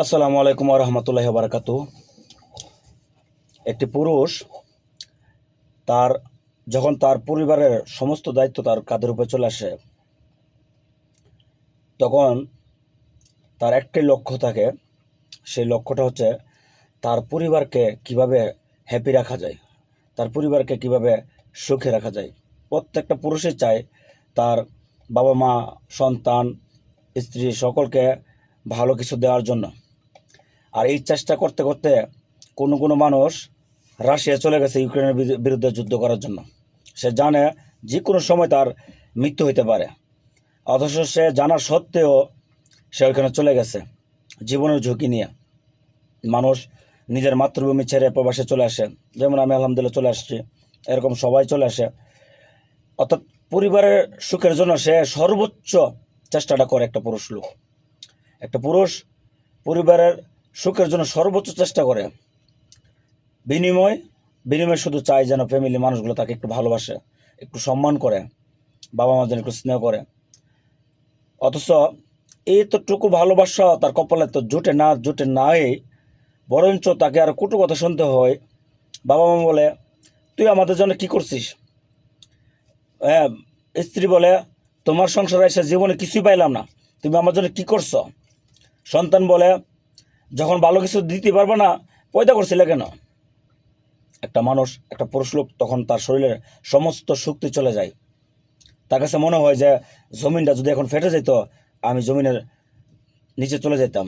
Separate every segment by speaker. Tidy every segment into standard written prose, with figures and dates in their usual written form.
Speaker 1: আসসালামু আলাইকুম ওয়া রাহমাতুল্লাহি ওয়া বারাকাতুহু। একটি পুরুষ তার যখন তার পরিবারের সমস্ত দায়িত্ব তার কাঁধের উপর চলে আসে, তখন তার একটাই লক্ষ্য থাকে। সেই লক্ষ্যটা হচ্ছে তার পরিবারকে কিভাবে হ্যাপি রাখা যায়, তার পরিবারকে কিভাবে সুখে রাখা যায়। প্রত্যেকটা পুরুষই চায় তার বাবা মা, সন্তান, স্ত্রী সকলকে ভালো কিছু দেওয়ার জন্য। আর এই চেষ্টা করতে করতে কোনো কোনো মানুষ রাশিয়া চলে গেছে ইউক্রেনের বিরুদ্ধে যুদ্ধ করার জন্য। সে জানে যে কোনো সময় তার মৃত্যু হইতে পারে, অথচ সে জানা সত্ত্বেও সে ওইখানে চলে গেছে জীবনের ঝুঁকি নিয়ে। মানুষ নিজের মাতৃভূমি ছেড়ে প্রবাসে চলে আসে, যেমন আমি আলহামদুলিল্লাহ চলে আসছি, এরকম সবাই চলে আসে। অর্থাৎ পরিবারের সুখের জন্য সে সর্বোচ্চ চেষ্টাটা করে। একটা পুরুষ পরিবারের সুখের জন্য সর্বোচ্চ চেষ্টা করে। বিনিময় বিনিময় শুধু চায় যেন ফ্যামিলি মানুষগুলো তাকে একটু ভালোবাসে, একটু সম্মান করে, বাবা মা যেন একটু স্নেহ করে। অথচ এইতটুকু ভালোবাসা তার কপালে তো জুটে নাই, বরঞ্চ তাকে আর কটু কথা শুনতে হয়। বাবা মা বলে, তুই আমাদের জন্য কি করছিস? হ্যাঁ, স্ত্রী বলে, তোমার সংসারে এসে জীবনে কিছুই পাইলাম না, তুমি আমার জন্য কি করছো? সন্তান বলে, যখন ভালো কিছু দিতে পারবে না পয়দা করছিলে কেন? একটা পুরুষ লোক তখন তার শরীরের সমস্ত শক্তি চলে যায়। তার কাছে মনে হয় যে জমিনটা যদি এখন ফেটে যেত, আমি জমিনের নিচে চলে যেতাম।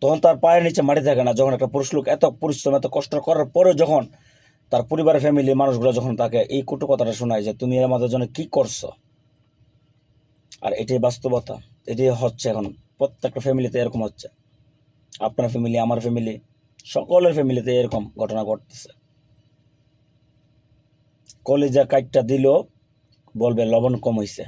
Speaker 1: তখন তার পায়ের নিচে মাটি থাকে না। যখন একটা পুরুষ লোক এত পরিশ্রম এত কষ্ট করার পরে যখন তার পরিবারের ফ্যামিলি মানুষগুলো যখন তাকে এই কটু কথাটা শোনায় যে তুমি আমাদের জন্য কি করছো, আর এটাই বাস্তবতা। এটাই হচ্ছে এখন প্রত্যেকটা ফ্যামিলিতে এরকম হচ্ছে। আপনার ফ্যামিলি, আমার ফ্যামিলি, সকলের ফ্যামিলিতে এরকম ঘটনা ঘটতেছে। কলিজা কাইটটা দিল বলবে লবণ কম হইছে।